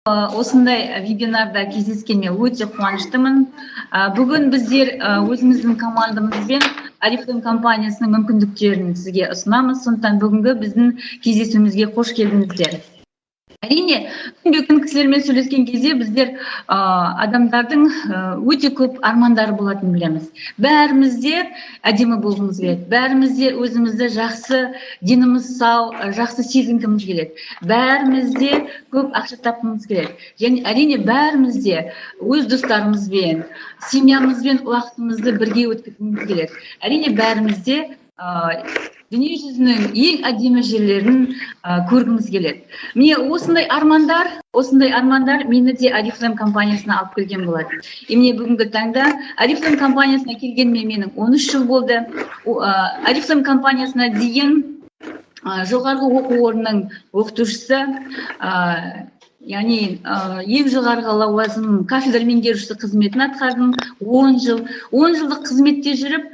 Осындай вебинарда кездескеніме өте қуаныштымын. Бүгін біздер өзіміздің командамызбен Oriflame компаниясының мүмкіндіктерін сізге ұсынамыз. Сондықтан бүгінгі біздің кездесуімізге қош келдіңіздер. Әрине, күнбе-күн кісілермен сөйлескен кезде біздер адамдардың өте көп армандары болатынын білеміз. Бәрімізде әдемі болғымыз келеді. Бәрімізде өзімізді жақсы, деніміз сау, жақсы сезінгіміз келеді. Бәрімізде көп ақша тапқымыз келеді. Және әрине бәрімізде өз достарымызбен, семьямызбен уақытымызды бірге өткізгіміз келеді. Әрине бәрімізде дүние жүзінің ең әдемі жерлерін көргіміз келеді. Міне осындай армандар мені де Oriflame компаниясына алып келген болады. Міне бүгінгі таңда Oriflame компаниясына келгеніме менің 13 жыл болды. Oriflame компаниясына деген жоғарғы оқу орнының оқытушысы, яғни ең жоғарғы лауазым кафедра меңгерушісі қызметін атқардым. 10 жылдық қызметте жүріп,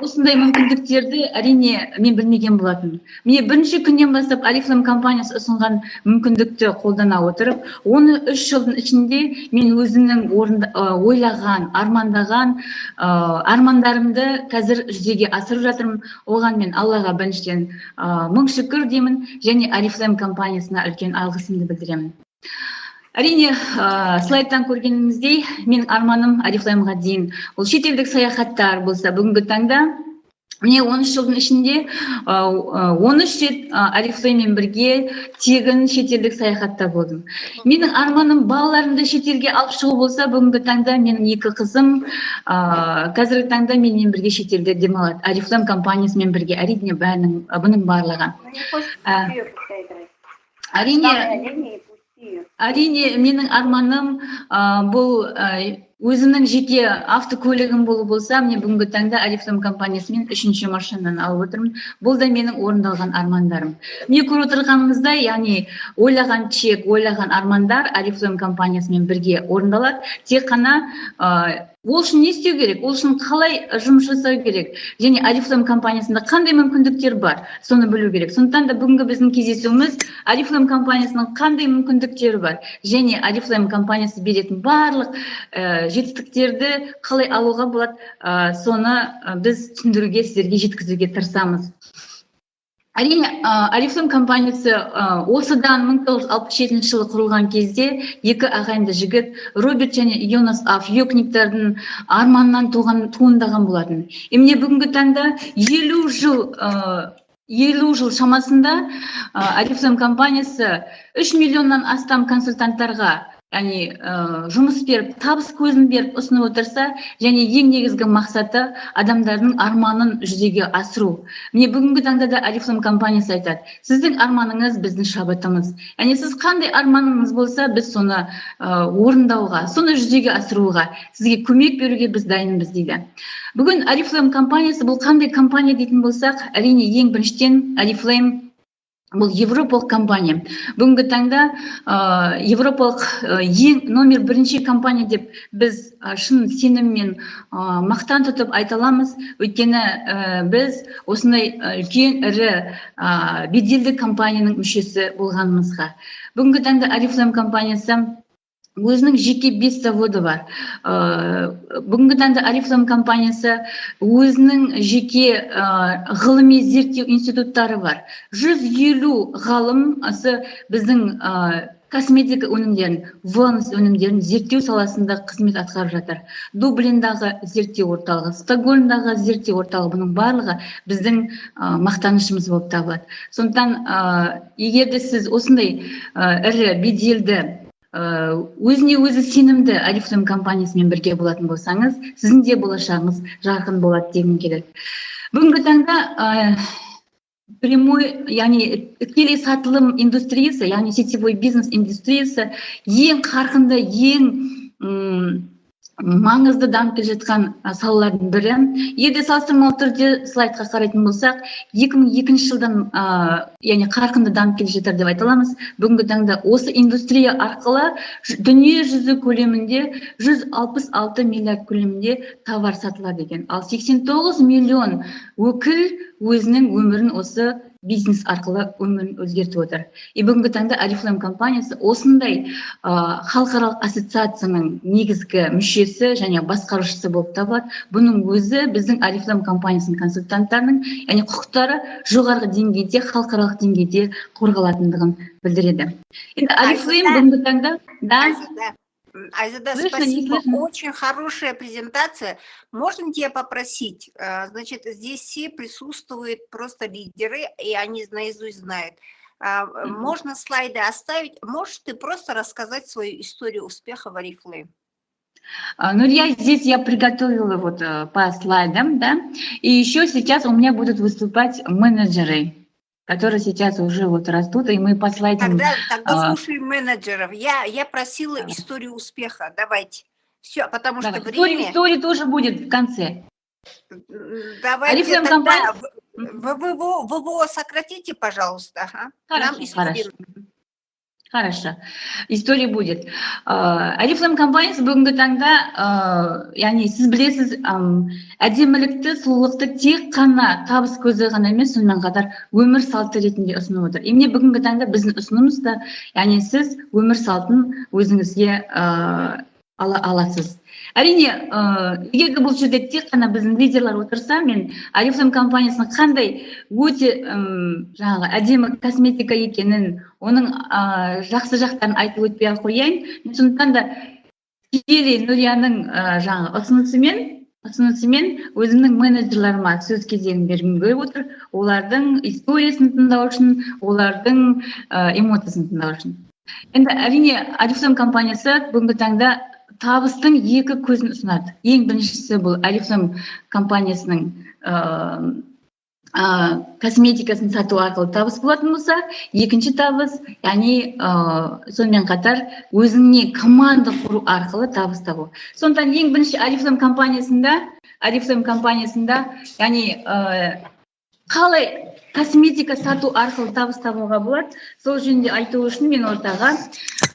осындай мүмкіндіктерді әрине мен білмеген болатын. Міне бірінші күннен бастап Oriflame компаниясы ұсынған мүмкіндікті қолдана отырып, оны 3 жылдың ішінде мен өзімнің ойлаған, армандаған армандарымды қазір жүзеге асырып жатырмын. Оған мен Аллаға біріншіден мың шүкір деймін, және Oriflame компаниясына үлкен алғысымды білдіремін. Әрине, слайдтан көргеніміздей, менің арманым Oriflameға дейін ол шетелдік саяхаттар болса, бүгінгі таңда міне 13 жылдың ішінде 13 рет Oriflameмен бірге тегін шетелдік саяхатта болдым. Менің арманым балаларымды шетелге алып шығу болса, бүгінгі таңда менің 2 қызым қазіргі таңда менімен бірге шетелде демалады. Oriflame компаниясымен бірге, әрине бұның барлығы. Әрине, менің арманым бұл өзімнің жеке автокөлігім болу болса, міне бүгінгі таңда Oriflame компаниясымен 3-ші машинаны алып отырмын. Бұл да менің орындалған армандарым. Міне көріп отырғанымыздай, яғни ойлаған чек, ойлаған армандар Oriflame компаниясымен бірге орындалады. Тек қана ол үшін не істеу керек, ол үшін қалай жұмыс жасау керек, және Oriflame компаниясында қандай мүмкіндіктер бар, соны білу керек. Сондықтан да бүгінгі біздің кездесуіміз Oriflame компаниясының қандай мүмкіндіктері бар, және Oriflame компаниясы беретін барлық жетістіктерді қалай алуға болады, соны біз түсіндіруге, сіздерге жеткізуге тырысамыз. Әрине, Oriflame компаниясы осыдан 1967 жылы құрылған кезде 2 ағайынды жігіт Роберт және Йонас Афьёкниктардың арманынан туындаған болатын. Міне бүгінгі таңда 50 жыл шамасында Oriflame компаниясы 3 миллионнан астам консультанттарға жұмыс беріп, табыс көзін беріп ұсынып отырса, және ең негізгі мақсаты адамдардың арманын жүзеге асыру. Міне бүгінгі таңда да Oriflame компаниясы айтады: сіздің арманыңыз біздің шабытымыз. Яғни сіз қандай арманыңыз болса, біз соны орындауға, соны жүзеге асыруға, сізге көмек беруге біз дайынбыз дейді. Бүгін Oriflame компаниясы бұл қандай компания дейтін болсақ, әрине ең біріншіден Oriflame бұл европалық компания. Бүгінгі таңда европалық ең номер 1 компания деп біз шын сеніммен мақтан тұтып айта аламыз. Өйткені біз осындай үлкен ірі беделді компанияның мүшесі болғанымызға. Бүгінгі таңда Oriflame компаниясы өзінің жеке 5 заводы бар. Бүгінгі таңда Oriflame компаниясы өзінің жеке ғылыми зерттеу институттары бар. 150 ғалым біздің косметика өнімдерін, wellness өнімдерін зерттеу саласында қызмет атқарып жатыр. Дублиндағы зерттеу орталығы, Стокгольмдағы зерттеу орталығы, бұның барлығы біздің мақтанышымыз болып табылады. Сондықтан, егер де сіз осындай ірі беделді, өзіне өзі сенімді Oriflame компаниясымен бірге болатын болсаңыз, сіздің де болашағыңыз жарқын болады дегім келеді. Бүгінгі таңда прямой, яғни тікелей сатылым индустриясы, яғни сетевой бизнес индустриясы ең қарқынды, ең маңызды дамып келе жатқан салалардың бірі. Егер салыстырмалы түрде слайдқа қарайтын болсақ, 2002 жылдан яғни қарқынды дамып келе жатыр деп айта аламыз. Бүгінгі таңда осы индустрия арқылы дүние жүзі көлемінде 166 миллиард көлемінде товар сатылады екен. Ал 89 миллион өкіл өзінің өмірін осы бизнес арқылы өмірін өзгертіп отыр. Бүгінгі таңда Oriflame компаниясы осындай халықаралық ассоциацияның негізгі мүшесі және басқарушысы болып табылады. Бұның өзі біздің Oriflame компаниясының консультанттарының, яғни құқықтары жоғарғы деңгейде, халықаралық деңгейде қорғалатындығын білдіреді. Енді Oriflame бүгінгі таңда Айзада, спасибо. Очень хорошая презентация. Можно тебя попросить? Значит, здесь все присутствуют просто лидеры, и они наизусть знают. Можно слайды оставить? Можешь ты просто рассказать свою историю успеха в Oriflame? Ну, здесь я приготовила вот по слайдам, да. И еще сейчас у меня будут выступать менеджеры, которые сейчас уже вот растут, и мы по слайдам... Тогда слушаем менеджеров. Я просила историю успеха. Давайте. Все, потому что время... История тоже будет в конце. Давайте тогда... Вы его сократите, пожалуйста. Хорошо. История будет. Oriflame компаниясы бүгінгі таңда, яғни сіз білесіз, әдемілікті, сұлулықты тек қана табыс көзі ғана емес, сонымен қатар өмір салты ретінде ұсынып отыр. Міне бүгінгі таңда біздің ұсынымыз да, яғни сіз өмір салтын өзіңізге ала аласыз. Әрине, егер бұл жерде тек қана біздің лидерлар отырса, мен Oriflame компаниясының қандай өте жаңағы әдемі косметика екенін, оның жақсы жақтарын айтып өтпей қояйын. Сондықтан да тікелей Нұрияның жаңағы ұсынысымен өзімнің менеджерларыма сөз кезегін бергім келіп отыр. Олардың историясын тыңдау үшін, олардың эмоциясын тыңдау үшін. Енді әрине Oriflame компаниясы бүгінгі таңда табыстың екі көзін ұсынады. Ең біріншісі бұл Oriflame компаниясының косметикасын сату арқылы табыс болатын болса, екінші табыс, яғни сонымен қатар өзіңне команда құру арқылы табыс табу. Сондықтан ең бірінші Oriflame компаниясында, яғни қалай косметика сату арқылы табыс табуға болады, сол жөнінде айту үшін мен ортаға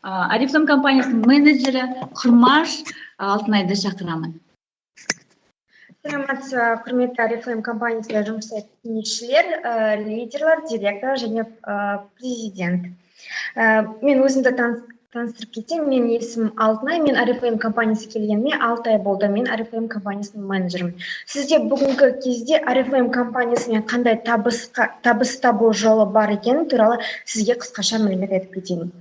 Oriflame компаниясының менеджері Құрмаш Алтынайды шақырамын. Саламатсыз, құрметті Oriflame компаниясында жұмыс істейтін кеңесшілер, лидерлер, директор және президент. Мен өзімді таныстырып кетсем, мен есімім Алтынай, мен Oriflame компаниясы келгеніме 6 ай болды, мен Oriflame компаниясының менеджерімін. Сізде бүгінгі кезде Oriflame компаниясымен қандай табыс табу жолы бар екені туралы сізге қысқаша мәлімет айтып кетейін.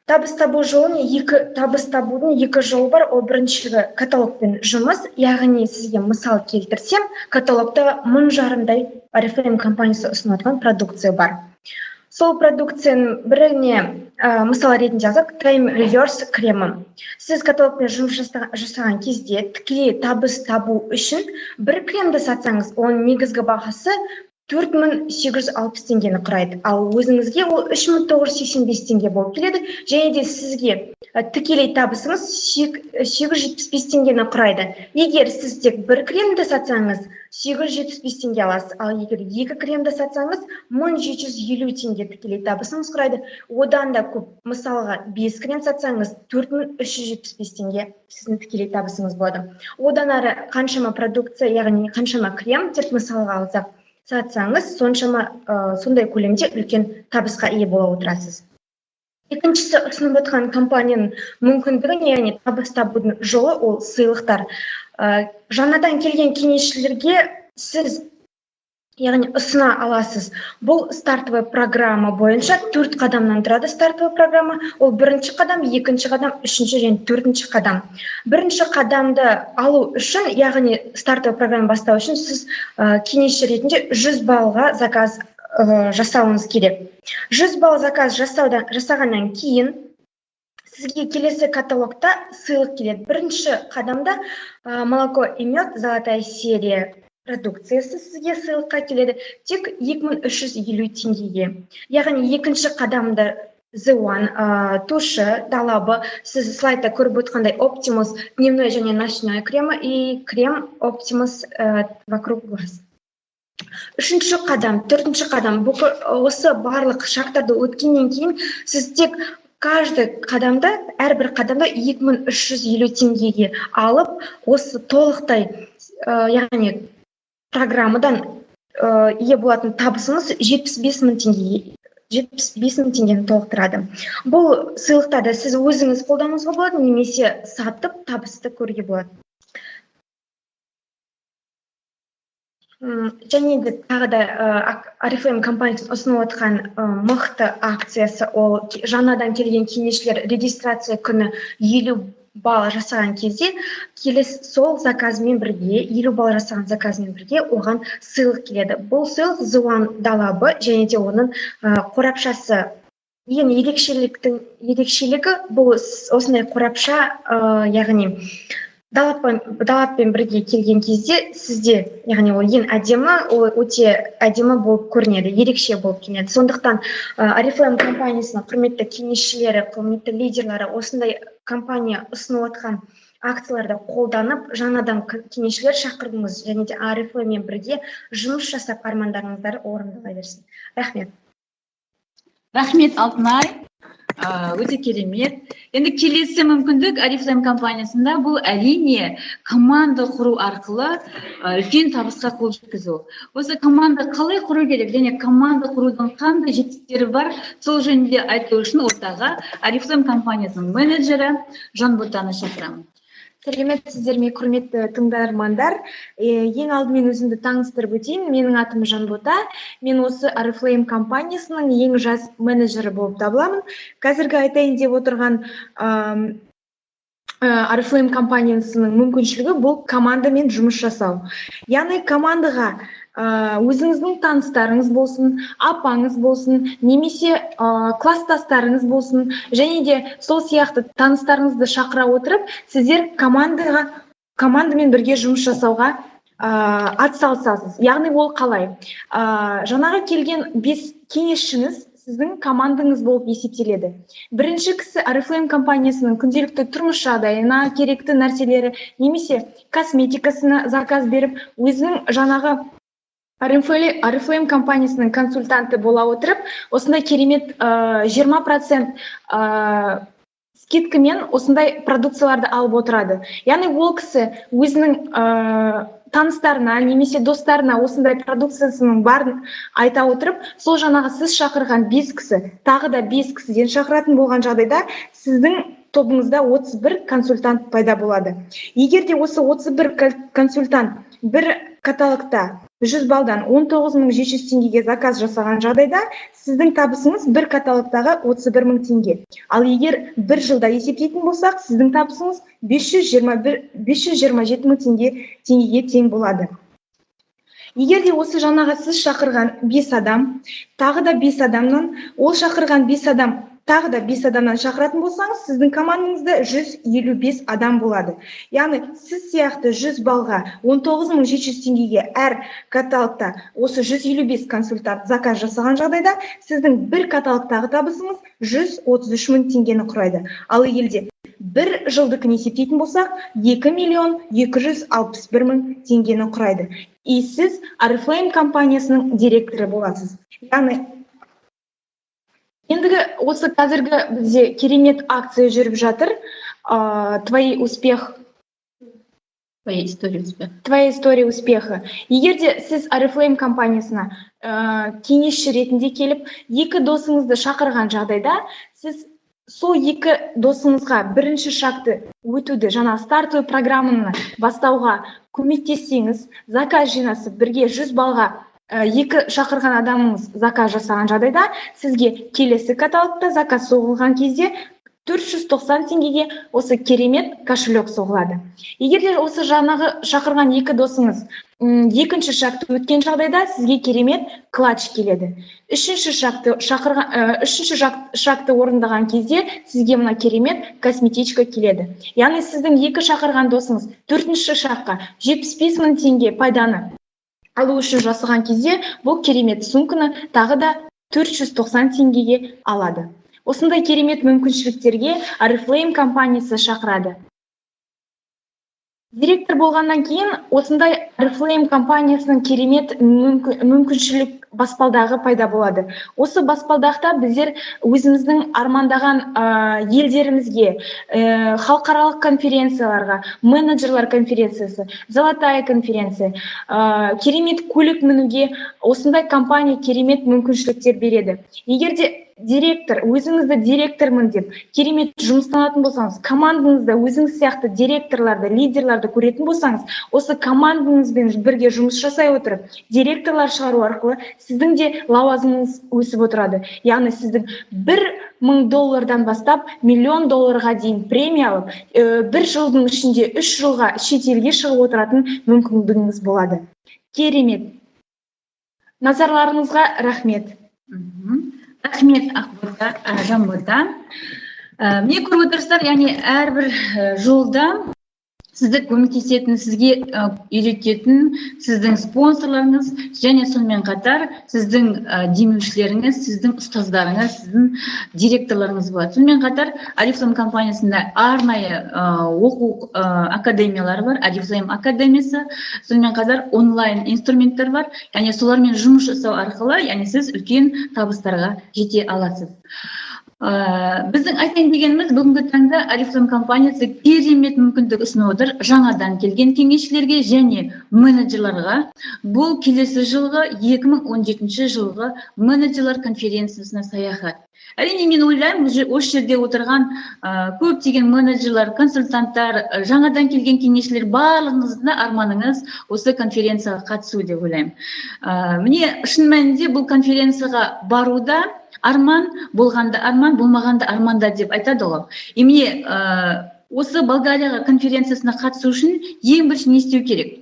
Табыс табу табудың екі жолы бар. Ол біріншігі каталогпен жұмыс, яғни сізге мысал келтірсем, каталогта 1000 жарымдай Oriflame компаниясы ұсынатын продукция бар. Сол продукцияның біріне мысал ретінде алсақ, Time Reverse кремі. Сіз каталогпен жұмыс жасаған кезде тікелей табыс табу үшін бір кремді сатсаңыз, оның негізгі бағасы 4860 теңгені құрайды. Ал өзіңізге ол 3985 теңге болып келеді. Және де сізге тікелей табысыңыз 875 теңгені құрайды. Егер сіз тек бір кремді сатсаңыз, 875 теңге аласыз. Ал егер екі кремді сатсаңыз, 1750 теңге тікелей табысыңыз құрайды. Одан да көп, мысалға 5 крем сатсаңыз, 4375 теңге сіздің тікелей табысыңыз болады. Одан ары қаншама продукция, яғни қаншама крем, тек мысалға алсақ, сатсаңыз, сондай көлемде үлкен табысқа ие бола отырасыз. Екіншісі, ұсынып отырған компанияның мүмкіндігі, яғни табыс табудың жолы, ол сыйлықтар. Жаңадан келген кеңесшілерге сіз яғни ұсына аласыз. Бұл стартовый программа бойынша 4 қадамнан тұрады стартовый программа. Ол бірінші қадам, екінші қадам, үшінші және төртінші қадам. Бірінші қадамды алу үшін, яғни стартовый программа бастау үшін сіз кеңесші ретінде 100 баллға заказ жасауыңыз керек. 100 балл заказ жасағаннан кейін сізге келесі каталогта сыйлық келеді. Бірінші қадамда молоко и мед, золотая серия продукциясы сізге сыйлыққа келеді, тек 2350 теңгеге. Яғни екінші қадамда The One тушы, далабы, сіз слайдта көріп отқандай Optimus дневной және ночной кремі и крем Optimus вокруг глаз. Үшінші қадам, төртінші қадам, осы барлық шарттарды өткеннен кейін сіз тек каждый қадамда, әрбір қадамда 2350 теңгеге алып, осы толықтай, яғни программадан ие болатын табысыңыз 75 мың теңгені толықтырады. Бұл сыйлықтарды сіз өзіңіз қолдануыңызға болады, немесе сатып табысты көруге болады. Және де тағы да Oriflame компаниясының ұсынып отқан мықты акциясы, ол жаңадан келген кеңесшілер регистрация күні 50 балл жасаған кезде, келесі сол заказмен бірге, 50 балл жасаған заказмен бірге оған сыйлық келеді. Бұл сыйлық Зуан далабы және де оның қорапшасы. Ең ерекшелігі бұл осындай қорапша, яғни далаппен бірге келген кезде сізде, яғни ол ең әдемі, ол өте әдемі болып көрінеді, ерекше болып келеді. Сондықтан Oriflame компаниясының құрметті кеңесшілері, құрметті лидерлері осындай компания ұсынып отқан акцияларды қолданып, жаңадан кеңесшілер шақырдыңыз, және де Oriflameмен бірге жұмыс жасап армандарыңызды орындала берсін. Рахмет. Рахмет, Алтынай. Өте керемет. Енді келесі мүмкіндік Oriflame компаниясында бұл әрине команда құру арқылы үлкен табысқа қол жеткізу. Осы команда қалай құру керек және команда құрудың қандай жетістіктері бар, сол жөнінде айту үшін ортаға Oriflame компаниясының менеджері Жанботаны шақырамын. Сәлеметсіздер ме, құрметті тыңдармандар. Ең алдымен өзімді таныстырып өтейін. Менің атым Жанбота. Мен осы Oriflame компаниясының ең жас менеджері болып табыламын. Қазіргі айтайын деп отырған Oriflame компаниясының мүмкіншілігі бұл командамен жұмыс жасау. Яғни командаға өзіңіздің таныстарыңыз болсын, апаңыз болсын, немесе класстастарыңыз болсын, және де сол сияқты таныстарыңызды шақыра отырып, сіздер командамен бірге жұмыс жасауға атсалысасыз. Яғни ол қалай? Жаңағы келген 5 кеңесшіңіз сіздің командаңыз болып есептеледі. Бірінші кісі Oriflame компаниясының күнделікті тұрмыс жағдайына керекті нәрселері, немесе косметикасына заказ беріп, өзінің жаңағы Oriflame компаниясының консультанты бола отырып, осындай керемет 20% скидкамен осындай продукцияларды алып отырады. Яғни ол кісі өзінің таныстарына, немесе достарына осындай продукциясының барын айта отырып, сол жаңағы сіз шақырған 5 кісі, тағы да 5 кісіден шақыратын болған жағдайда, сіздің тобыңызда 31 консультант пайда болады. Егер де осы 31 консультант бір каталогта 100 балдан 19.700 теңгеге заказ жасаған жағдайда, сіздің табысыңыз бір каталогтағы 31.000 теңге. Ал егер бір жылда есептейтін болсақ, сіздің табысыңыз 527.000 теңгеге тең болады. Егер де осы жаңағы сіз шақырған 5 адам, тағы да 5 адамнан, ол шақырған 5 адам, тағы да 5 адамнан шақыратын болсаңыз, сіздің командаңызда 155 адам болады. Яғни сіз сияқты 100 балға 19.700 теңгеге әр каталогта осы 155 консультант заказ жасаған жағдайда, сіздің бір каталогтағы табысыңыз 133.000 теңгені құрайды. Ал егер бір жылдық есептейтін болсақ, 2.261.000 теңгені құрайды. И сіз Oriflame компаниясының директоры боласыз. Яғни ендігі осы қазіргі бізде керемет акция жүріп жатыр. Твоя история успеха. Егер де сіз Oriflame компаниясына кеңесші ретінде келіп, 2 досыңызды шақырған жағдайда, сіз сол 2 досыңызға бірінші шақты өтуді, жаңа стартовый программаны бастауға көмектессеңіз, заказ жинасып, бірге 100 балға 2 шақырған адамыңыз заказ жасаған жағдайда, сізге келесі каталогта заказ соғылған кезде 490 теңгеге осы керемет кошелек соғылады. Егер де осы жаңағы шақырған 2 досыңыз екінші шақты өткен жағдайда, сізге керемет клатч келеді. Үшінші шақты орындаған кезде, сізге мына керемет косметичка келеді. Яғни сіздің 2 шақырған досыңыз 4-ші шаққа 75.000 теңге пайданы алу үшін жасаған кезде, бұл керемет сумканы тағы да 490 теңгеге алады. Осындай керемет мүмкіншіліктерге Oriflame компаниясы шақырады. Директор болғаннан кейін, осындай Oriflame компаниясының керемет мүмкіншілік баспалдағы пайда болады. Осы баспалдақта біздер өзіміздің армандаған елдерімізге, халықаралық конференцияларға, менеджерлар конференциясы, золотая конференция, керемет көлік мінуге осындай компания керемет мүмкіншіліктер береді. Егер де директор, өзіңізді директормын деп керемет жұмыстанатын болсаңыз, командаңызда өзіңіз сияқты директорларды, лидерларды көретін болсаңыз, осы командаңызбен бірге жұмыс жасай отырып, директорлар шығару арқылы сіздің де лауазымыңыз өсіп отырады. Яғни сіздің $1,000 бастап $1,000,000 дейін премия алып, бір жылдың ішінде 3 жылға шетелге шығып отыратын мүмкіндігіңіз болады. Керемет. Назарларыңызға рахмет. Рахмет Ақбота, Жанбота. Міне көріп отырсыздар, яғни әрбір жолда сізді көмектесетін, сізге үйрететін сіздің спонсорларыңыз және сонымен қатар сіздің демеушілеріңіз, сіздің ұстаздарыңыз, сіздің директорларыңыз болады. Сонымен қатар Арифлейм компаниясында арнайы оқу академиялары бар, Арифлейм академиясы, сонымен қатар онлайн инструменттер бар, яғни солармен жұмыс жасау арқылы, яғни сіз үлкен табыстарға жете аласыз. Біздің айтайын дегеніміз, бүгінгі таңда Арифлейм компаниясы керемет мүмкіндік ұсынып отыр жаңадан келген кеңесшілерге және менеджерларға. Бұл келесі жылғы 2017 жылғы менеджерлер конференциясына саяхат. Әрине мен ойлаймын, осы жерде отырған көптеген менеджерлер, консультанттар, жаңадан келген кеңесшілер барлығыңыздың арманыңыз осы конференцияға қатысу деп ойлаймын. Міне шын мәнінде бұл конференцияға баруда арман болғанда арман, болмағанда арманда деп айтады ғой. Міне осы Болгарияға конференциясына қатысу үшін ең бірінші не істеу керек?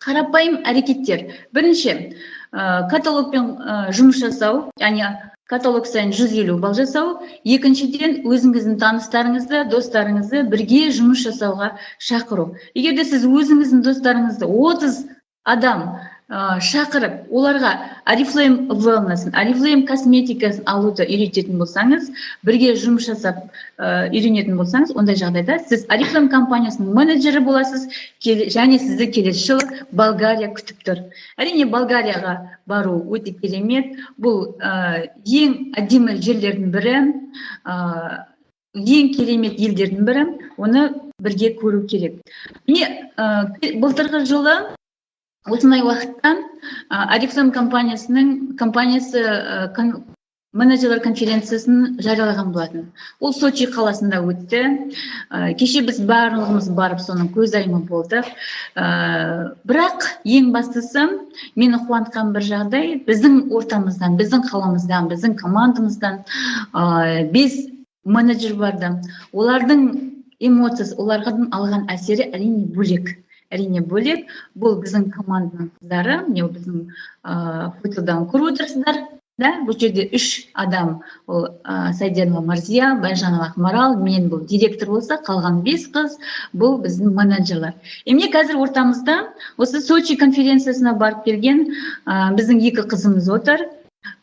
Қарапайым әрекеттер. Бірінші, каталогпен жұмыс жасау, яғни каталог сайын 150 балл жасау. Екіншіден, өзіңіздің таныстарыңызды, достарыңызды бірге жұмыс жасауға шақыру. Егер де сіз өзіңіздің достарыңызды 30 адам шақырып, оларға Арифлейм wellness-ын, Арифлейм косметикасын алуды үйрететін болсаңыз, бірге жұмыс жасап үйренетін болсаңыз, ондай жағдайда сіз Арифлейм компаниясының менеджері боласыз, және сізді келесі жылы Болгария күтіп тұр. Әрине, Болгарияға бару өте керемет. Бұл ең әдемі жерлердің бірі, ең керемет елдердің бірі, оны бірге көру керек. Міне, былтырғы жылы осындай уақыттан Арифлейм компаниясы менеджерлер конференциясын жариялаған болатын. Ол Сочи қаласында өтті. Кеше біз барлығымыз барып, соның көзайымы болдық. Бірақ ең бастысы, мені қуантқан бір жағдай, біздің ортамыздан, біздің қаламыздан, біздің командамыздан 5 менеджер барды. Олардың эмоциясы, олардың алған әсері әрине бөлек. Әрине бөлек. Бұл біздің команданың қыздары, міне біздің фотодан көріп отырсыздар. Бұл жерде 3 адам, ол Сайденова Марзия, Байжанова Ақмарал, мен бұл директор болса, қалған 5 қыз, бұл біздің менеджерлар. Міне қазір ортамызда осы Сочи конференциясына барып келген біздің 2 қызымыз отыр.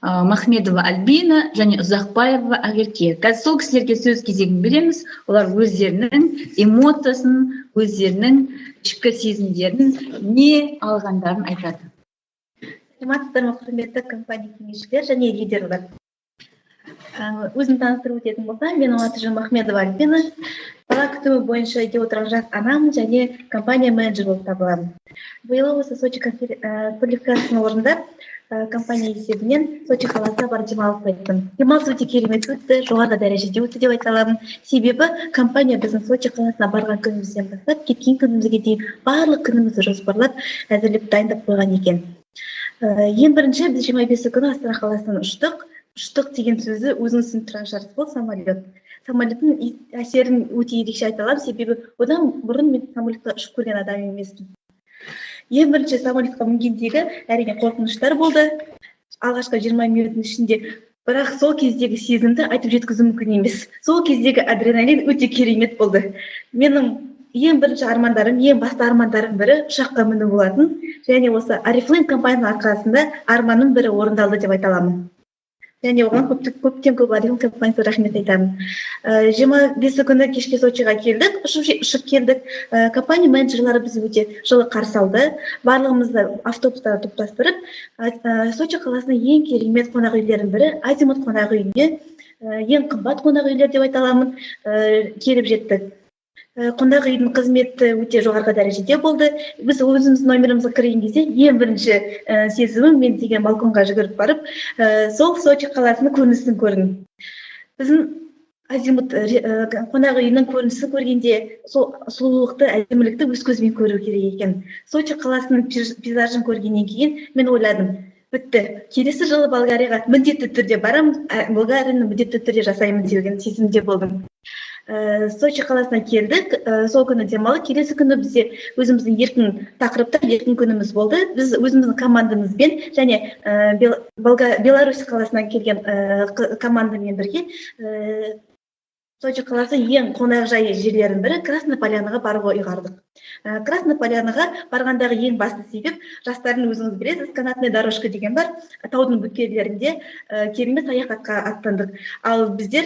Махмедова Альбина және Ұзақбаева Ақерке. Қазір сол кісілерге сөз кезегін береміз. Олар өздерінің эмоциясын, өздерінің ішкі сезімдерін не алғандарын айтады. Саламатсыздар ма, құрметті компания кеңесшілер және лидерлер. Өзім таныстырып өтетін болсам, менің аты Махмедова Альбина. Бала күтімі бойынша үйде отырған жас анамын және компания менеджер болып табыламын. Биыл осы Сочи квалификациясын орындап, компания есебінен Сочи қаласына барып демалып қайттым. Демалыс өте керемет өтті, жоғары дәрежеде өтті деп айта аламын. Себебі компания біздің Сочи қаласына барған күнімізден бастап, кеткен күнімізге дейін барлық күнімізді жоспарлап, әзірлеп дайындап қойған екен. Ең бірінші біз 25 күні Астана қаласынан ұштық. Ұштық деген сөзі өзіңіз түсініп тұрған шығарсыз, бұл самолет. Самолеттің әсерін өте ерекше айта аламын, себебі одан бұрын мен самолетқа ұшып көрген адам емеспін. Ең бірінші самолетқа мінгендегі әрине қорқыныштар болды. Алғашқы 20 минуттың ішінде, бірақ сол кездегі сезімді айтып жеткізу мүмкін емес. Сол кездегі адреналин өте керемет болды. Менің ең бірінші армандарым, ең басты армандарым бірі ұшаққа міну болатын, және осы Арифлейм компаниясының арқасында арманым бірі орындалды деп айта аламын. және оған көптен көп Арифлейм компаниясына рахмет айтамын. 25 күні кешке Сочиға келдік, ұшып келдік. Компания менеджерлары бізді өте жылы қарсы алды. Барлығымызды автобустарға топтастырып, Сочи қаласының ең керемет қонақ үйлерінің бірі Азимут қонақ үйіне, ең қымбат қонақ үйлер деп айта аламын, келіп жеттік. Қонақ үйдің қызметі өте жоғарғы дәрежеде болды. Біз өзіміздің номерімізге кірген кезде ең бірінші сезімім мен деген балконға жүгіріп барып, сол Сочи қаласының көрінісін көрдім. Біздің Азимут қонақ үйінің көрінісін көргенде сол сұлулықты, әдемілікті өз көзімен көру керек екен. Сочи қаласының пейзажын көргеннен кейін мен ойладым, бітті. Келесі жылы Болгарияға міндетті түрде барамын, Болгарияны міндетті түрде жасаймын деген сезімде болдым. Сочи қаласына келдік, сол күні демалып, келесі күні бізде өзіміздің еркін тақырыпта еркін күніміз болды. Біз өзіміздің командамызбен және Беларусь қаласынан келген командамен бірге Сочи қаласы ең қонақжай жерлерінің бірі Красная Полянаға баруға ұйғардық. Красная Полянаға барғандағы ең басты себеп, жастардың өзіңіз білесіз, канатная дорожка деген бар, таудың бөткейлерінде керемет саяхатқа аттандық. Ал біздер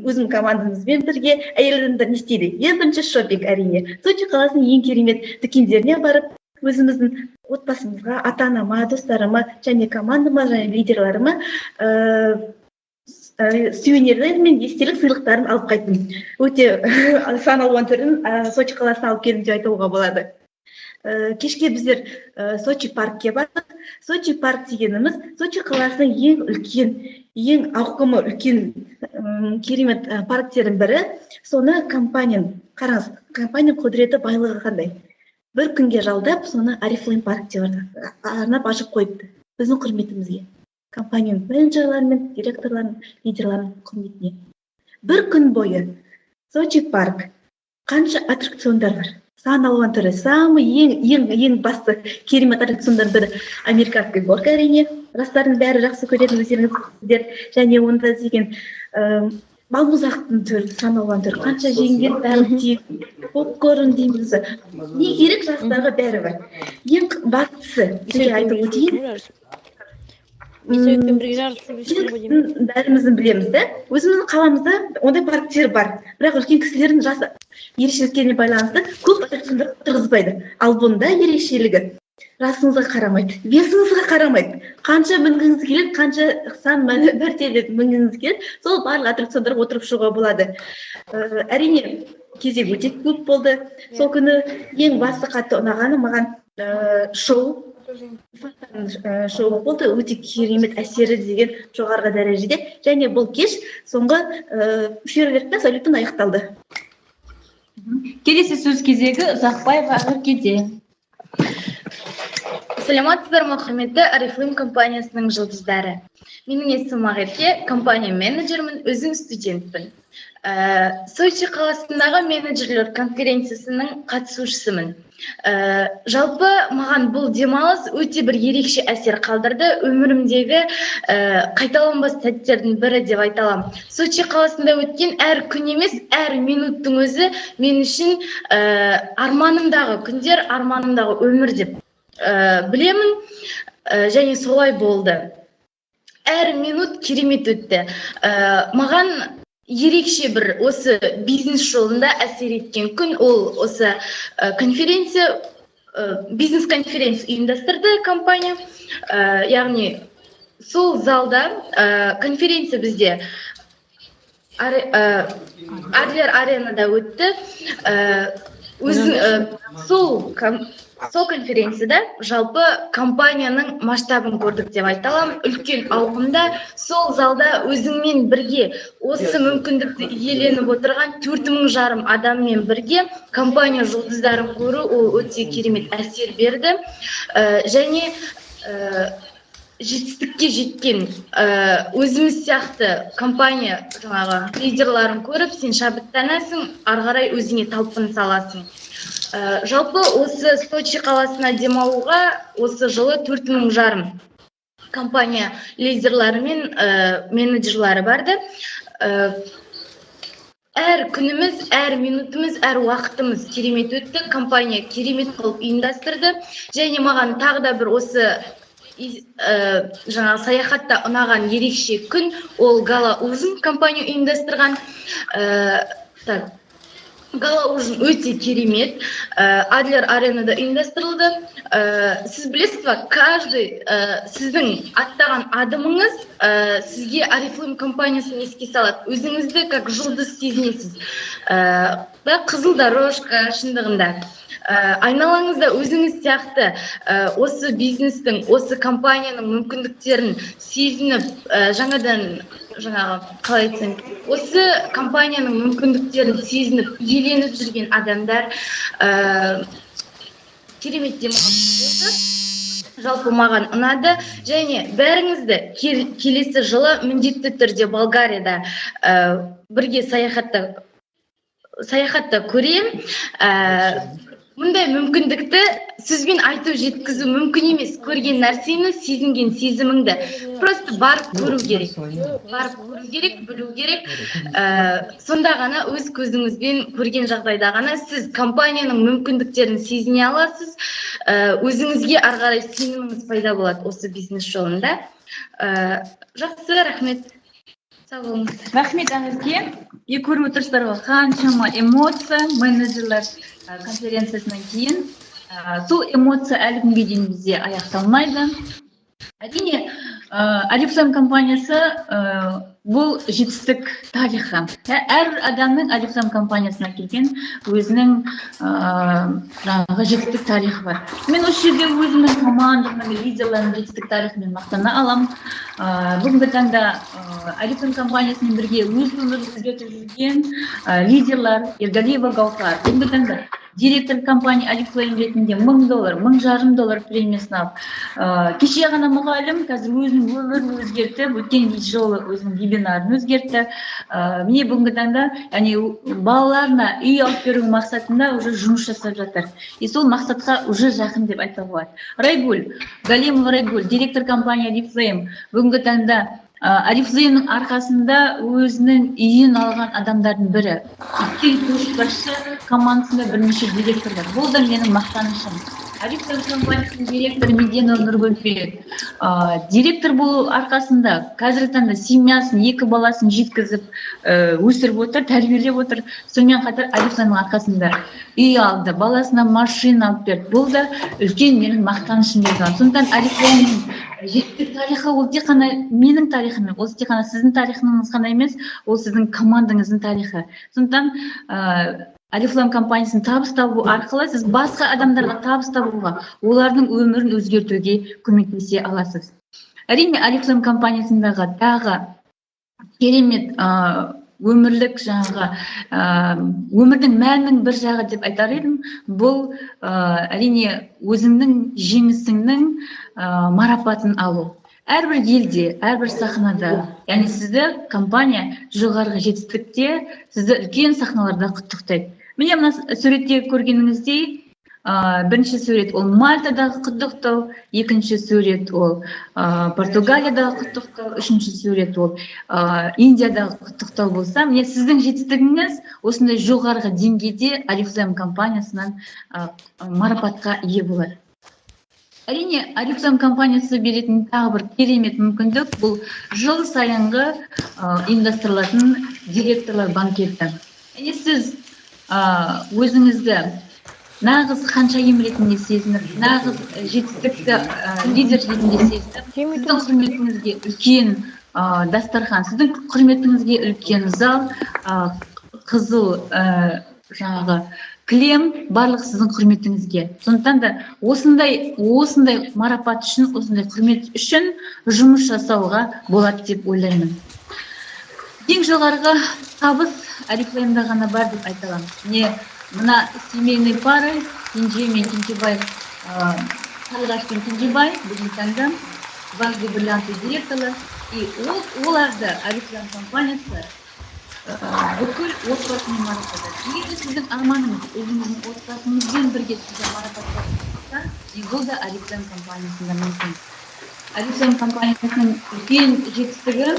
өзім командамызбен бірге әйелдер не істейді? Ең бірінші шопинг әрине. Сочи қаласының ең керемет дүкендеріне барып, өзіміздің отбасымызға, ата-анама, достарыма және командама, және лидерларыма сувенирлер мен естелік сыйлықтарын алып қайттым. Өте сан алуан түрін Сочи қаласына алып келдім деп айтуға болады. Кешке біздер Сочи паркке бардық. Сочи парк дегеніміз Сочи қаласының ең үлкен, ең ауқымы үлкен керемет парктердің бірі. Соны компанияның, қараңыз, компанияның құдіреті байлығы қандай. Бір күнге жалдап, соны Арифлейм парк деп арнап ашып қойыпты. Біздің құрметімізге. Компанияның менеджерлары мен директорларын, лидерларын құрметіне. Бір күн бойы Сочи парк қанша аттракциондар бар? Сан алуан түрі. Самый ең басты керемет аттракциондар бірі американский горка әрине. Жастардың бәрі жақсы көретін өздеріңіздер. Және онда деген балмұздақтың түрі, сан алуан түрі. Қанша жеңген бәрі попкорн дейміз. Не керек, жастарға бәрі бар. Ең бастысы, сізге айтып өтейін. Бәріміздің білеміз, да? Өзіміздің қаламызда ондай парктер бар. Бірақ үлкен кісілердің жас ерекшеліктеріне байланысты көп аттракциондар тұрғызбайды. Ал бұнда ерекшелігі жасыңызға қарамайды, весіңізге қарамайды. Қанша мінгіңіз келеді, қанша сан мәртебе мінгіңіз келеді, сол барлық аттракциондарға отырып шығуға болады. Әрине, кезек өте көп болды. Сол күні ең басты қатты ұнағаны маған шоу болды, өте керемет әсері деген жоғарғы дәрежеде. Және бұл кеш соңғы фейерверкпен салютпен аяқталды. Келесі сөз кезегі Ұзақбаева Ақеркеде. Саламатсыздар ма, құрметті Арифлейм компаниясының жұлдыздары. Менің есімім Ақерке, компания менеджермін, өзім студентпін. Сочи қаласындағы менеджерлер конференциясының қатысушысымын. Жалпы маған бұл демалыс өте бір ерекше әсер қалдырды. Өмірімдегі қайталанбас сәттердің бірі деп айталам. Сочи қаласында өткен әр күн емес, әр минуттың өзі мен үшін арманымдағы күндер, арманымдағы өмір деп білемін, және солай болды. Әр минут керемет өтті. Маған ерекше бір осы бизнес жолында әсер еткен күн ол осы конференция, бизнес-конференция ұйымдастырды компания. Яғни сол залда конференция бізде Адлер аренада өтті. Сол конференцияда жалпы компанияның масштабын көрдік деп айталам. Үлкен ауқымда сол залда өзіңмен бірге осы мүмкіндікті иеленіп отырған 4,500 адаммен бірге компания жұлдыздарын көру ол өте керемет әсер берді. Және жетістікке жеткен өзіміз сияқты компания жаңағы лидерларын көріп, сен шабыттанасың, ары қарай өзіңе талпын саласың. Жалпы осы Сочи қаласына демалуға осы жылы 4,500 компания лидерлары мен менеджерлары барды. Әр күніміз, әр минутымыз, әр уақытымыз керемет өтті. Компания керемет қылып ұйымдастырды. Және маған тағы да бір осы жаңағы саяхатта ұнаған ерекше күн ол гала ужин компания ұйымдастырған. Так, гала ужин өте керемет. Адлер аренада ұйымдастырылды. Сіз білесіз ба, каждый сіздің аттаған адымыңыз сізге Oriflame компаниясын еске салады. Өзіңізді как жұлдыз сезінесіз. Қызыл дорожка шындығында. Айналаңызда өзіңіз сияқты осы бизнестің, осы компанияның мүмкіндіктерін сезініп, жаңадан қалай айтсам, осы компанияның мүмкіндіктерін сезініп, еленіп жүрген адамдар керемет демалыс болды. Жалпы маған ұнады, және бәріңізді келесі жылы міндетті түрде Болгарияда бірге саяхатта көрем. Мұндай мүмкіндікті сөзбен айту жеткізу мүмкін емес. Көрген нәрсені, сезінген сезіміңді просто барып көру керек. Барып көру керек, білу керек. Сонда ғана өз көзіңізбен көрген жағдайда ғана сіз компанияның мүмкіндіктерін сезіне аласыз. Өзіңізге ары қарай сеніміңіз пайда болады осы бизнес жолында. Жақсы, рахмет. Сау болыңыз. Рахмет аңызге. Көріп отырсыздар ғой, қаншама эмоция менеджерлер конференциясынан кейін. Сол эмоция әлі күнге дейін бізде аяқталмайды. Әрине, Oriflame компаниясы бұл жетістік тарихы. Әр адамның Oriflame компаниясына келген өзінің жетістік тарихы бар. Мен осы жерде өзімнің командамның лидерлерінің жетістік тарихымен мақтана алам. Бүгінгі таңда Oriflame компаниясымен бірге өз өмірін өзгертіп жүрген лидерлар Ергалиева Гаухар. Бүгінгі таңда директор компания Oriflame ретінде $1000, $1,500 премиясын алып. Кеше ғана мұғалім қазір өзінің өмірін өзгертіп, өткен жолы өзінің вебинарын өзгертті. Міне бүгінгі таңда балаларына үй алып беру мақсатында уже жұмыс жасап жатыр. И сол мақсатқа уже жақын деп айтуға болады. Райгүл, Галимова Райгүл, директор компания Oriflame, бүгінгі таңда Oriflame'ның арқасында өзінің үйін алған адамдардың бірі. Көшбасшы командасында бірнеше директорлар. Бұл да менің мақтанышым. Oriflame компаниясының директоры Меденова Нұргүлбек. Директор болу арқасында қазіргі таңда семьясын, 2 баласын жеткізіп өсіріп отыр, тәрбиелеп отыр. Сонымен қатар Oriflame'ның арқасында үй алды, баласына машина алып берді. Бұл да үлкен менің мақтанышым болған. Сондықтан Oriflame'ның жетістік тарихы ол тек қана менің тарихым, ол тек қана сіздің тарихыңыз ғана емес, ол сіздің командаңыздың тарихы. Сондықтан Oriflame компаниясын табыс табу арқылы сіз басқа адамдарға табыс табуға, олардың өмірін өзгертуге көмектесе аласыз. Әрине, Oriflame компаниясындағы тағы керемет өмірлік өмірдің мәнінің бір жағы деп айтар едім. Бұл әрине өзіңнің жеңісіңнің марапатын алу. Әрбір елде, әрбір сахнада, яғни сізді компания жоғарғы жетістікте сізді үлкен сахналарда құттықтайды. Міне мына суретте көргеніңіздей, бірінші сурет ол Мальтадағы құттықтау, екінші сурет ол Португалиядағы құттықтау, үшінші сурет ол Индиядағы құттықтау болса, міне сіздің жетістігіңіз осындай жоғарғы деңгейде Oriflame компаниясынан марапатқа ие болады. Әрине, Oriflame компаниясы беретін тағы бір керемет мүмкіндік бұл жыл сайынғы ұйымдастырылатын директорлар банкеті. Сіз өзіңізді нағыз ханшайым ретінде сезініп, нағыз жетістікті лидер ретінде сезініп, сіздің құрметіңізге үлкен дастархан, сіздің құрметіңізге үлкен зал, қызыл кілем барлық сіздің құрметіңізге. Сондықтан да осындай марапат үшін, осындай құрмет үшін жұмыс жасауға болады деп ойлаймын. Ең жоғарғы табыс Oriflame'да ғана бар деп айта аламын. Мына семейный пары, Кенже мен Кенжебай, Қарлығаш пен Кенжебай, бүгінгі таңда важный бриллиантный директорлар. И оларды Oriflame компаниясы бүкіл отбасымен марапаттады. Егер сіздің арманыңыз өзіңіздің отбасыңызбен бірге сізді марапаттаса, бұл да Oriflame компаниясында мүмкін. Oriflame компаниясының үлкен жетістігі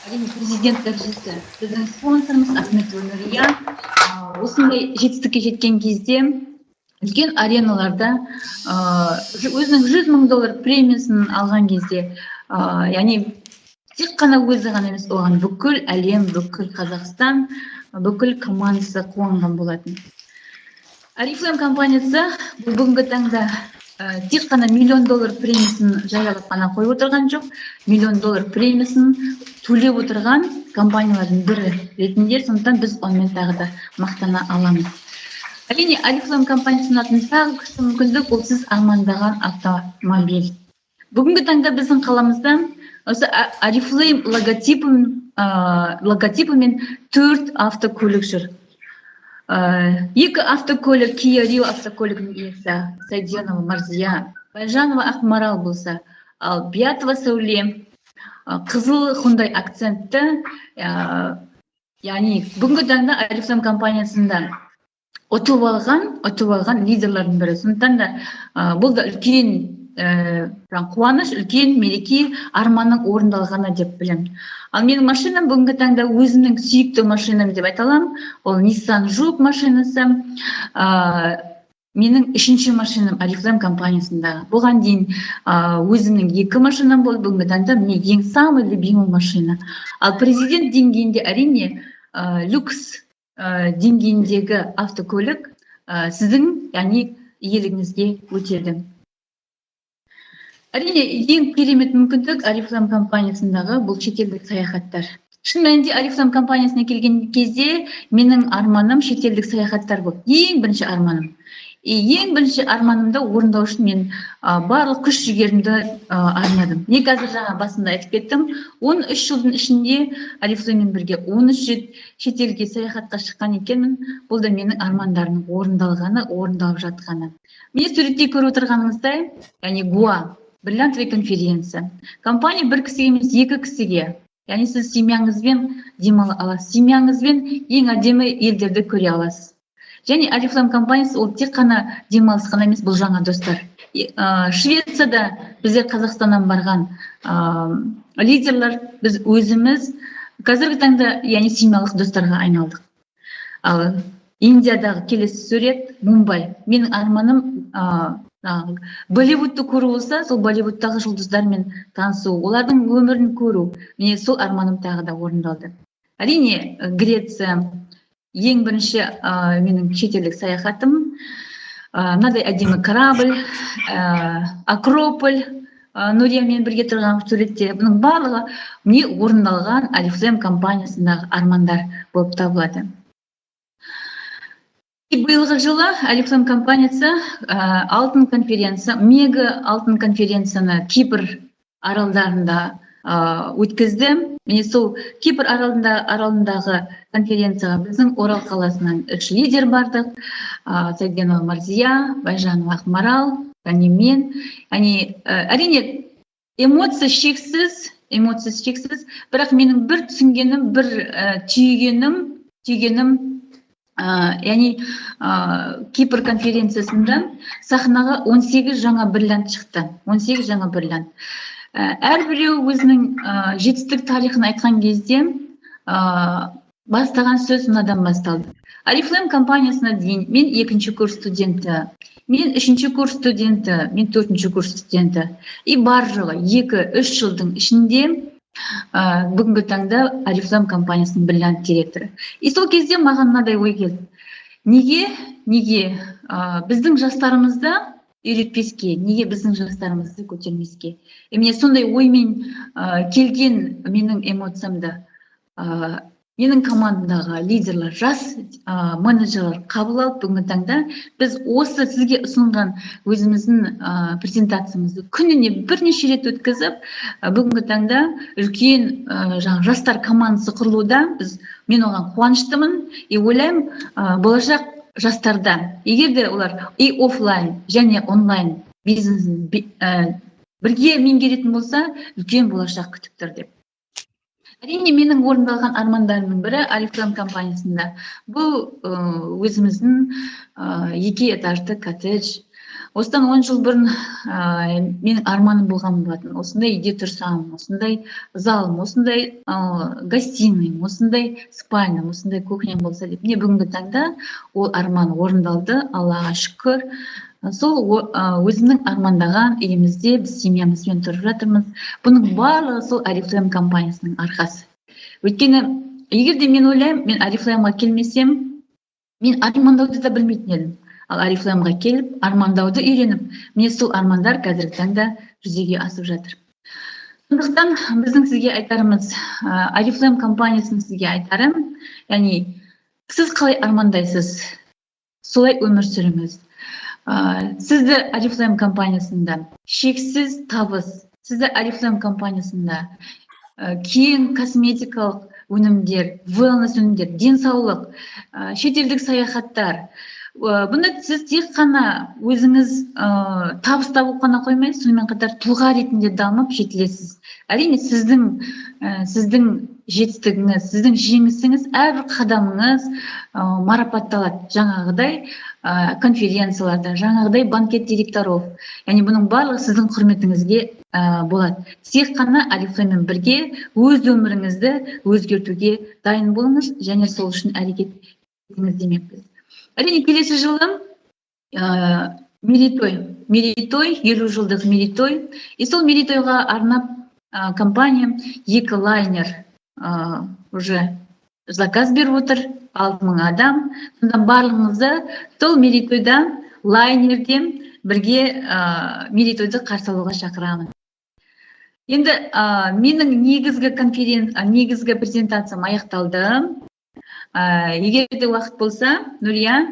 әрине президент дәрежесі. Біздің спонсорымыз Ахметова Нұрия осындай жетістікке жеткен кезде үлкен ареналарда өзінің $100,000 премиясын алған кезде, яғни тек қана өзі ғана емес, оған бүкіл әлем, бүкіл Қазақстан, бүкіл командасы қуанған болатын. Oriflame компаниясы бүгінгі таңда тек қана $1 миллион премиясын жариялап қана қойып отырған жоқ, $1 миллион премиясын төлеп отырған компаниялардың бірі ретінде, сондықтан біз онымен тағы да мақтана аламыз. Әрине, Oriflame компаниясының атының тағы күшті мүмкіндік ол сіз армандаған автомобиль. Бүгінгі таңда біздің қаламызда осы Oriflame логотипімен 4 автокөлік жүр. 2 автокөлік Kia Rio автокөлігінің иесі Сайденова Марзия, Байжанова Ақмарал болса, ал Биятова Сәуле қызыл Hyundai акцентті, яғни бүгінгі таңда Oriflame компаниясында ұтып алған лидерлардың бірі. Сондықтан да бұл да үлкен қуаныш, үлкен мереке, арманның орындалғаны деп білемін. Ал менің машинам бүгінгі таңда өзімнің сүйікті машинам деп айта аламын. Ол Nissan Juke машинасы. Менің 3-ші машинам Oriflame компаниясында. Бұған дейін өзімнің 2 машинам болды, бүгінгі таңда мне ең самый любимый машина. Ал президент деңгейінде әрине люкс деңгейіндегі автокөлік сіздің, яғни иелігіңізге өтеді. Әрине, ең керемет мүмкіндік Oriflame компаниясындағы бұл шетелдік саяхаттар. Шын мәнінде Oriflame компаниясына келген кезде менің арманым шетелдік саяхаттар болды. Ең бірінші арманым. Ең бірінші арманымды орындау үшін мен барлық күш жігерімді арнадым. Не қазір жаңа басында айтып кеттім, 13 жылдың ішінде Oriflameмен бірге 13 шетелге саяхатқа шыққан екенмін. Бұл да менің армандарымның орындалып жатқаны. Мені суретте көріп отырғаныңыздай, яғни Гоа бриллиантовый конференция. Компания бір кісіге емес, 2 кісіге. Яғни сіз семьяңызбен демала аласыз, семьяңызбен ең әдемі елдерді көре аласыз. Және Oriflame компаниясы ол тек қана демалыс қана емес, бұл жаңа достар. Швецияда біздер Қазақстаннан барған лидерлер, біз өзіміз қазіргі таңда яғни семьялық достарға айналдық. Ал Индиядағы келесі сурет Мумбай. Менің арманым Болливудты көру болса, сол Болливудтағы жұлдыздармен танысу, олардың өмірін көру. Міне сол арманым тағы да орындалды. Әрине, Греция ең бірінші менің шетелдік саяхатым. Мынадай әдемі корабль, Акрополь, Нуриямен бірге тұрған суретте. Бұның барлығы міне орындалған Oriflame компаниясындағы армандар болып табылады. Биылғы жылы Oriflame компаниясы алтын конференция, мега алтын конференцияны Кипр аралдарында өткізді. Міне сол Кипр аралындағы конференцияға біздің Орал қаласынан 3 лидер бардық. Сайденова Марзия, Байжанова Ақмарал, және мен. Әрине, эмоция шексіз, бірақ менің бір түсінгенім, бір түйгенім, яғни Кипр конференциясында сахнаға 18 жаңа бриллиант шықты. 18 жаңа бриллиант. Әрбіреу өзінің жетістік тарихын айтқан кезде бастаған сөз мынадан басталды. Oriflame компаниясына дейін мен 2-ші курс студенті, мен 3-ші курс студенті, мен 4-ші курс студенті. И бар жоғы 2-3 жылдың ішінде бүгінгі таңда Oriflame компаниясының бриллиант директоры. И сол кезде маған мынадай ой келді. Неге біздің жастарымызды үйретпеске, неге біздің жастарымызды көтермеске? Міне сондай оймен келген менің эмоциямды менің командадағы лидерлер, жас менеджерлер қабыл алып, бүгінгі таңда біз осы сізге ұсынған өзіміздің презентациямызды күніне бірнеше рет өткізіп, бүгінгі таңда үлкен жастар командасы құрылуда. Мен оған қуаныштымын и ойлаймын, болашақ жастарда, егер де олар и офлайн және онлайн бизнесін бірге меңгеретін болса, үлкен болашақ күтіп тұр деп. Әрине, менің орындалған армандарымның бірі Oriflame компаниясында. Бұл өзіміздің 2 этажды коттедж, осыдан 10 жыл бұрын менің арманым болған болатын. Осындай үйде тұрсам, осындай залым, осындай гостиныйым, осындай спальням, осындай кухням болса деп. Міне бүгінгі таңда ол арман орындалды, Аллаға шүкір. Сол өзімнің армандаған үйімізде біз семьямызбен тұрып жатырмыз. Бұның барлығы сол Oriflame компаниясының арқасы. Өйткені егер де мен ойлаймын, мен Oriflameға келмесем, мен армандауды да білмейтін едім. Ал Oriflameға келіп, армандауды үйреніп, міне сол армандар қазіргі таңда жүзеге асып жатыр. Сондықтан біздің сізге айтарымыз, Oriflame компаниясының сізге айтарым, яғни сіз қалай армандайсыз, солай өмір сүріңіз. Сізді Oriflame компаниясында шексіз табыс, сізді Oriflame компаниясында кең косметикалық өнімдер, wellness өнімдер, денсаулық, шетелдік саяхаттар. Бұны сіз тек қана өзіңіз табыс табу қана қоймай, сонымен қатар тұлға ретінде дамып жетілесіз. Әрине сіздің жетістігіңіз, сіздің жеңісіңіз, әрбір қадамыңыз марапатталады. Жаңағыдай конференцияларда, жаңағыдай банкет директоров. Яғни бұның барлығы сіздің құрметіңізге болады. Тек қана Oriflameмен бірге өз өміріңізді өзгертуге дайын болыңыз, және сол үшін әрекет етіңіз демекпіз. Әрине келесі жылы мерейтой, 50 жылдық мерейтой. И сол мерейтойға арнап компания 2 лайнер уже заказ беріп отыр, 6000 адам. Сонда барлығыңызды сол мерейтойдан, лайнерден бірге мерейтойды қарсы алуға шақырамын. Енді менің негізгі презентациям аяқталды. Егер де уақыт болса, Нұрия,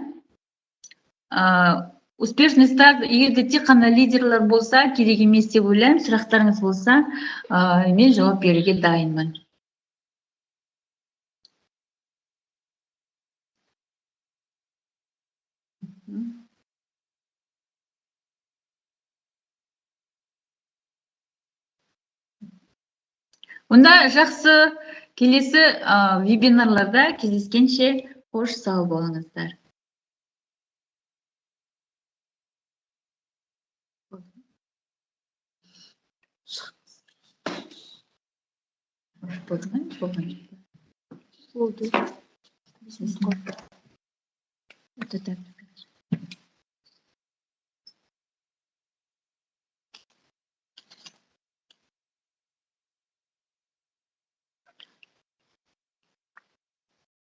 успешный старт, егер де тек қана лидерлер болса, керек емес деп ойлаймын, сұрақтарыңыз болса, мен жауап беруге дайынмын. Онда жақсы, келесі вебинарларда кездескенше қош сау болыңыздар. Болды.